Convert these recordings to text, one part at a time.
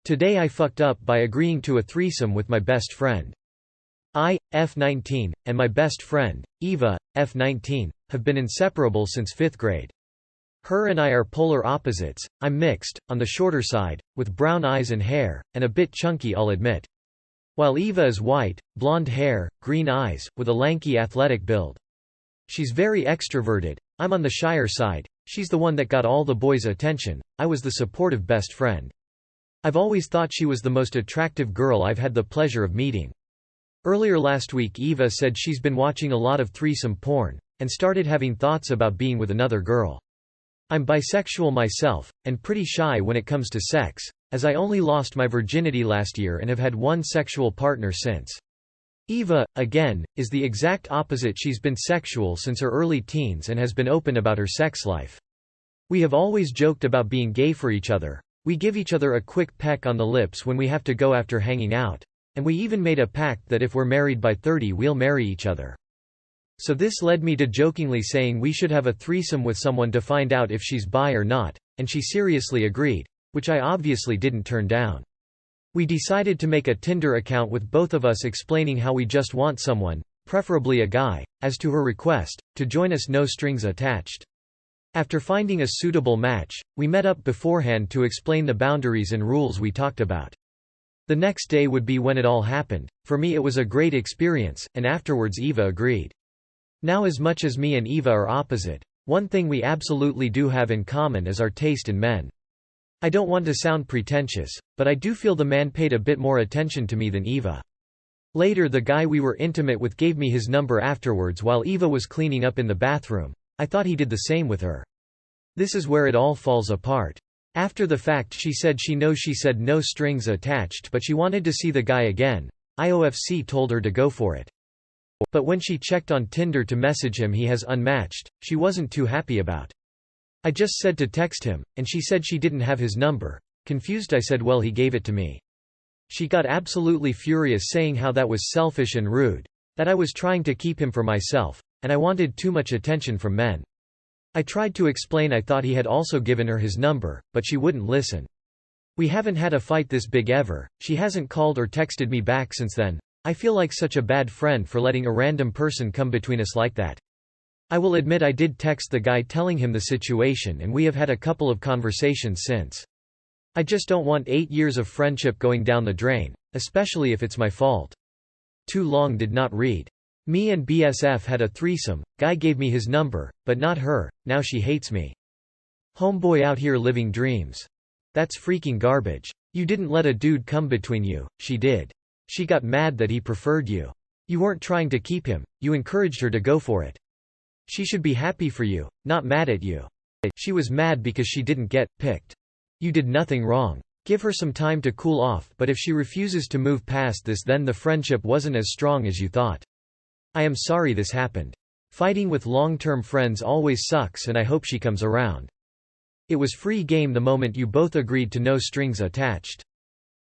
Today I fucked up by agreeing to a threesome with my best friend. I, F19, and my best friend, Eva, F19, have been inseparable since 5th grade. Her and I are polar opposites. I'm mixed, on the shorter side, with brown eyes and hair, and a bit chunky, I'll admit. While Eva is white, blonde hair, green eyes, with a lanky athletic build. She's very extroverted. I'm on the shyer side. She's the one that got all the boys' attention. I was the supportive best friend. I've always thought she was the most attractive girl I've had the pleasure of meeting. Earlier last week Eva said she's been watching a lot of threesome porn, and started having thoughts about being with another girl. I'm bisexual myself, and pretty shy when it comes to sex, as I only lost my virginity last year and have had one sexual partner since. Eva, again, is the exact opposite. She's been sexual since her early teens and has been open about her sex life. We have always joked about being gay for each other. We give each other a quick peck on the lips when we have to go after hanging out. And we even made a pact that if we're married by 30 we'll marry each other. So this led me to jokingly saying we should have a threesome with someone to find out if she's bi or not, and she seriously agreed, which I obviously didn't turn down. We decided to make a Tinder account with both of us explaining how we just want someone, preferably a guy, as to her request, to join us, no strings attached. After finding a suitable match, we met up beforehand to explain the boundaries and rules we talked about. The next day would be when it all happened. For me it was a great experience, and afterwards Eva agreed. Now, as much as me and Eva are opposite, one thing we absolutely do have in common is our taste in men. I don't want to sound pretentious, but I do feel the man paid a bit more attention to me than Eva. Later the guy we were intimate with gave me his number afterwards while Eva was cleaning up in the bathroom. I thought he did the same with her. This is where it all falls apart. After the fact she said she said no strings attached, but she wanted to see the guy again. IOFC told her to go for it. But when she checked on Tinder to message him, he has unmatched. She wasn't too happy about. I just said to text him, and she said she didn't have his number. Confused I said well he gave it to me. She got absolutely furious, saying how that was selfish and rude, that I was trying to keep him for myself, and I wanted too much attention from men. I tried to explain I thought he had also given her his number, but she wouldn't listen. We haven't had a fight this big ever. She hasn't called or texted me back since then. I feel like such a bad friend for letting a random person come between us like that. I will admit I did text the guy telling him the situation, and we have had a couple of conversations since. I just don't want 8 years of friendship going down the drain, especially if it's my fault. Too long did not read. Me and BSF had a threesome. Guy gave me his number, but not her. Now she hates me. Homeboy out here living dreams. That's freaking garbage. You didn't let a dude come between you, she did. She got mad that he preferred you. You weren't trying to keep him, you encouraged her to go for it. She should be happy for you, not mad at you. She was mad because she didn't get picked. You did nothing wrong. Give her some time to cool off, but if she refuses to move past this, then the friendship wasn't as strong as you thought. I am sorry this happened. Fighting with long-term friends always sucks, and I hope she comes around. It was free game the moment you both agreed to no strings attached.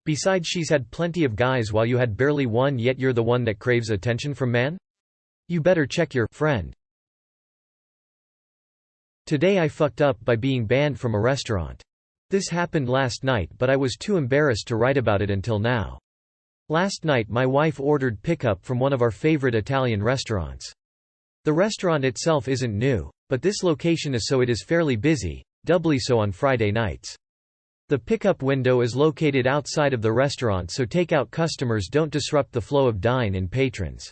Besides, she's had plenty of guys while you had barely one, yet you're the one that craves attention from men? You better check your friend. Today I fucked up by being banned from a restaurant. This happened last night, but I was too embarrassed to write about it until now. Last night my wife ordered pickup from one of our favorite Italian restaurants. The restaurant itself isn't new, but this location is, so it is fairly busy, doubly so on Friday nights. The pickup window is located outside of the restaurant, so takeout customers don't disrupt the flow of dine-in patrons.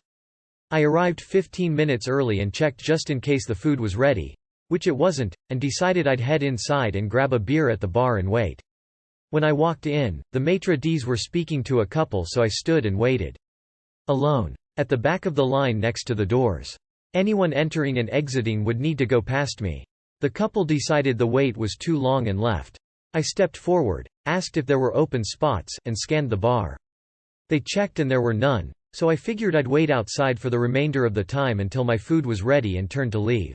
I arrived 15 minutes early and checked just in case the food was ready, which it wasn't, and decided I'd head inside and grab a beer at the bar and wait. When I walked in, the maitre d's were speaking to a couple, so I stood and waited. Alone. At the back of the line next to the doors. Anyone entering and exiting would need to go past me. The couple decided the wait was too long and left. I stepped forward, asked if there were open spots, and scanned the bar. They checked and there were none, so I figured I'd wait outside for the remainder of the time until my food was ready and turned to leave.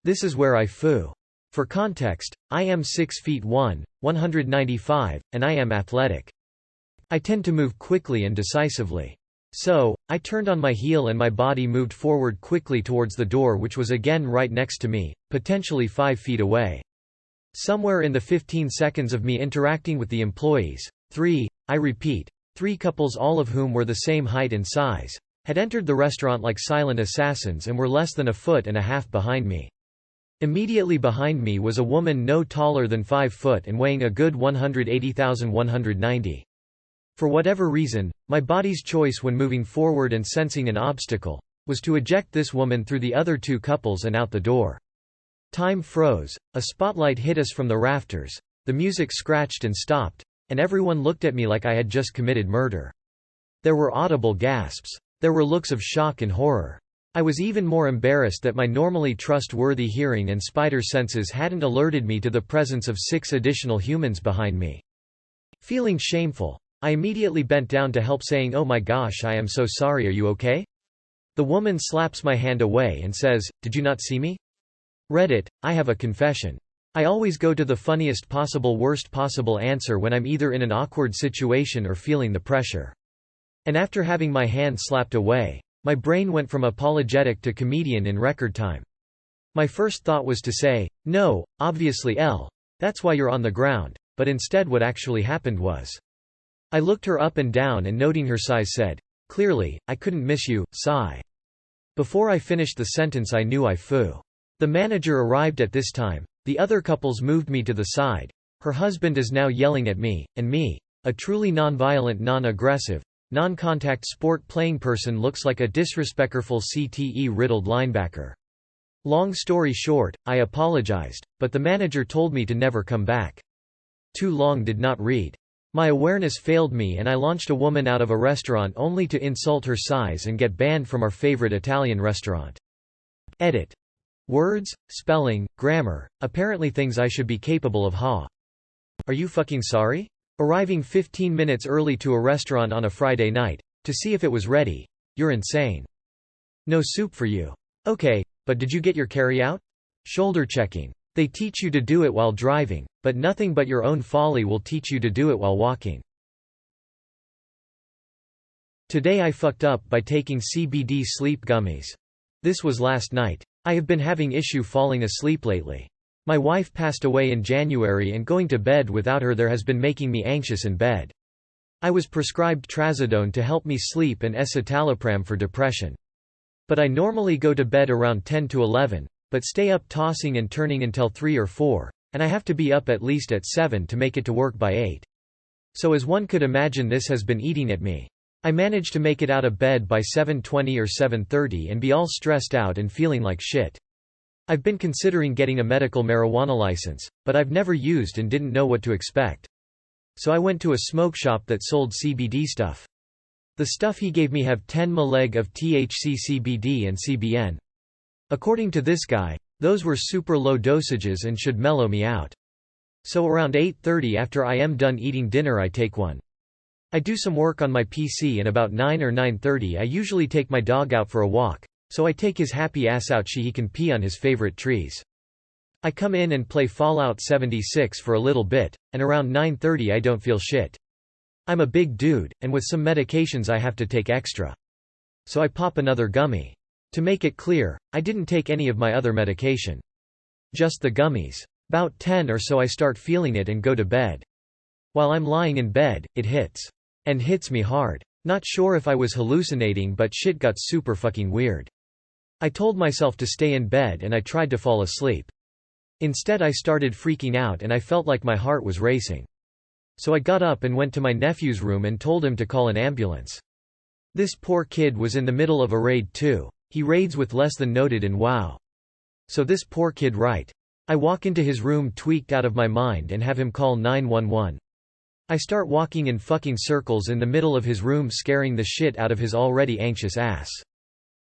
This is where I foo. For context, I am 6'1", 195, and I am athletic. I tend to move quickly and decisively. So, I turned on my heel and my body moved forward quickly towards the door, which was again right next to me, potentially 5 feet away. Somewhere in the 15 seconds of me interacting with the employees, I repeat, 3 couples, all of whom were the same height and size, had entered the restaurant like silent assassins and were less than a foot and a half behind me. Immediately behind me was a woman no taller than 5 foot and weighing a good 180,190. For whatever reason, my body's choice when moving forward and sensing an obstacle was to eject this woman through the other 2 couples and out the door. Time froze, a spotlight hit us from the rafters, the music scratched and stopped, and everyone looked at me like I had just committed murder. There were audible gasps. There were looks of shock and horror. I was even more embarrassed that my normally trustworthy hearing and spider senses hadn't alerted me to the presence of 6 additional humans behind me. Feeling shameful, I immediately bent down to help, saying, "Oh my gosh, I am so sorry, are you okay?" The woman slaps my hand away and says, "Did you not see me?" Reddit, I have a confession. I always go to the funniest possible worst possible answer when I'm either in an awkward situation or feeling the pressure. And after having my hand slapped away, my brain went from apologetic to comedian in record time. My first thought was to say, "No, obviously that's why you're on the ground," but instead what actually happened was, I looked her up and down and noting her size said, "Clearly, I couldn't miss you, sigh." Before I finished the sentence I knew I foo. The manager arrived at this time, the other couples moved me to the side, her husband is now yelling at me, and me, a truly non-violent, non-aggressive, non-contact sport-playing person, looks like a disrespectful CTE-riddled linebacker. Long story short, I apologized, but the manager told me to never come back. Too long did not read. My awareness failed me and I launched a woman out of a restaurant only to insult her size and get banned from our favorite Italian restaurant. Edit. Words, spelling, grammar, apparently things I should be capable of. Are you fucking sorry? Arriving 15 minutes early to a restaurant on a Friday night, to see if it was ready. You're insane. No soup for you. Okay, but did you get your carry-out? Shoulder checking. They teach you to do it while driving, but nothing but your own folly will teach you to do it while walking. Today I fucked up by taking CBD sleep gummies. This was last night. I have been having issue falling asleep lately. My wife passed away in January and going to bed without her there has been making me anxious in bed. I was prescribed trazodone to help me sleep and escitalopram for depression. But I normally go to bed around 10 to 11, but stay up tossing and turning until 3 or 4, and I have to be up at least at 7 to make it to work by 8. So as one could imagine, this has been eating at me. I manage to make it out of bed by 7:20 or 7:30 and be all stressed out and feeling like shit. I've been considering getting a medical marijuana license, but I've never used and didn't know what to expect. So I went to a smoke shop that sold CBD stuff. The stuff he gave me have 10 mg of THC, CBD and CBN. According to this guy, those were super low dosages and should mellow me out. So around 8:30 after I am done eating dinner I take one. I do some work on my PC and about 9 or 9:30 I usually take my dog out for a walk, so I take his happy ass out so he can pee on his favorite trees. I come in and play Fallout 76 for a little bit, and around 9:30 I don't feel shit. I'm a big dude, and with some medications I have to take extra. So I pop another gummy. To make it clear, I didn't take any of my other medication. Just the gummies. About 10 or so I start feeling it and go to bed. While I'm lying in bed, it hits. And hits me hard. Not sure if I was hallucinating, but shit got super fucking weird. I told myself to stay in bed and I tried to fall asleep. Instead I started freaking out and I felt like my heart was racing. So I got up and went to my nephew's room and told him to call an ambulance. This poor kid was in the middle of a raid too. He raids with less than noted in WoW. So this poor kid, right? I walk into his room tweaked out of my mind and have him call 911. I start walking in fucking circles in the middle of his room scaring the shit out of his already anxious ass.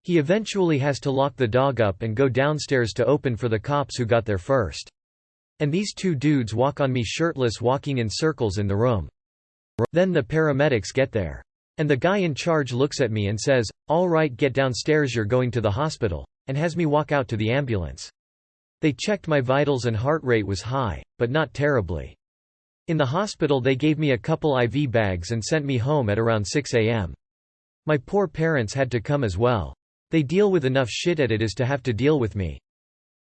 He eventually has to lock the dog up and go downstairs to open for the cops who got there first. And these two dudes walk on me shirtless walking in circles in the room. Then the paramedics get there. And the guy in charge looks at me and says, "All right, get downstairs, you're going to the hospital," and has me walk out to the ambulance. They checked my vitals and heart rate was high, but not terribly. In the hospital they gave me a couple IV bags and sent me home at around 6 a.m. My poor parents had to come as well. They deal with enough shit at it as to have to deal with me.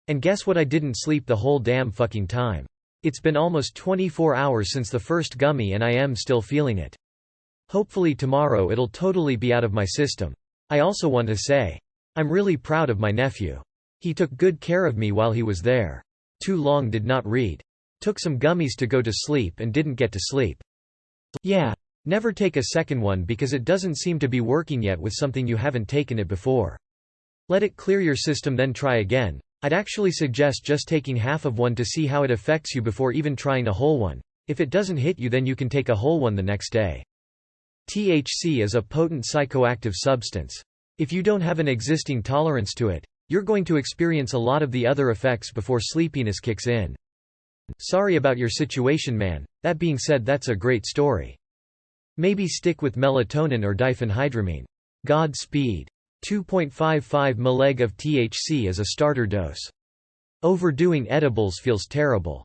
And guess what, I didn't sleep the whole damn fucking time. It's been almost 24 hours since the first gummy and I am still feeling it. Hopefully tomorrow it'll totally be out of my system. I also want to say, I'm really proud of my nephew. He took good care of me while he was there. Too long did not read. Took some gummies to go to sleep and didn't get to sleep. Yeah. Never take a second one because it doesn't seem to be working yet with something you haven't taken it before. Let it clear your system then try again. I'd actually suggest just taking half of one to see how it affects you before even trying a whole one. If it doesn't hit you then you can take a whole one the next day. THC is a potent psychoactive substance. If you don't have an existing tolerance to it, you're going to experience a lot of the other effects before sleepiness kicks in. Sorry about your situation, man. That being said, that's a great story. Maybe stick with melatonin or diphenhydramine. Godspeed. 2.55 mg of THC is a starter dose. Overdoing edibles feels terrible.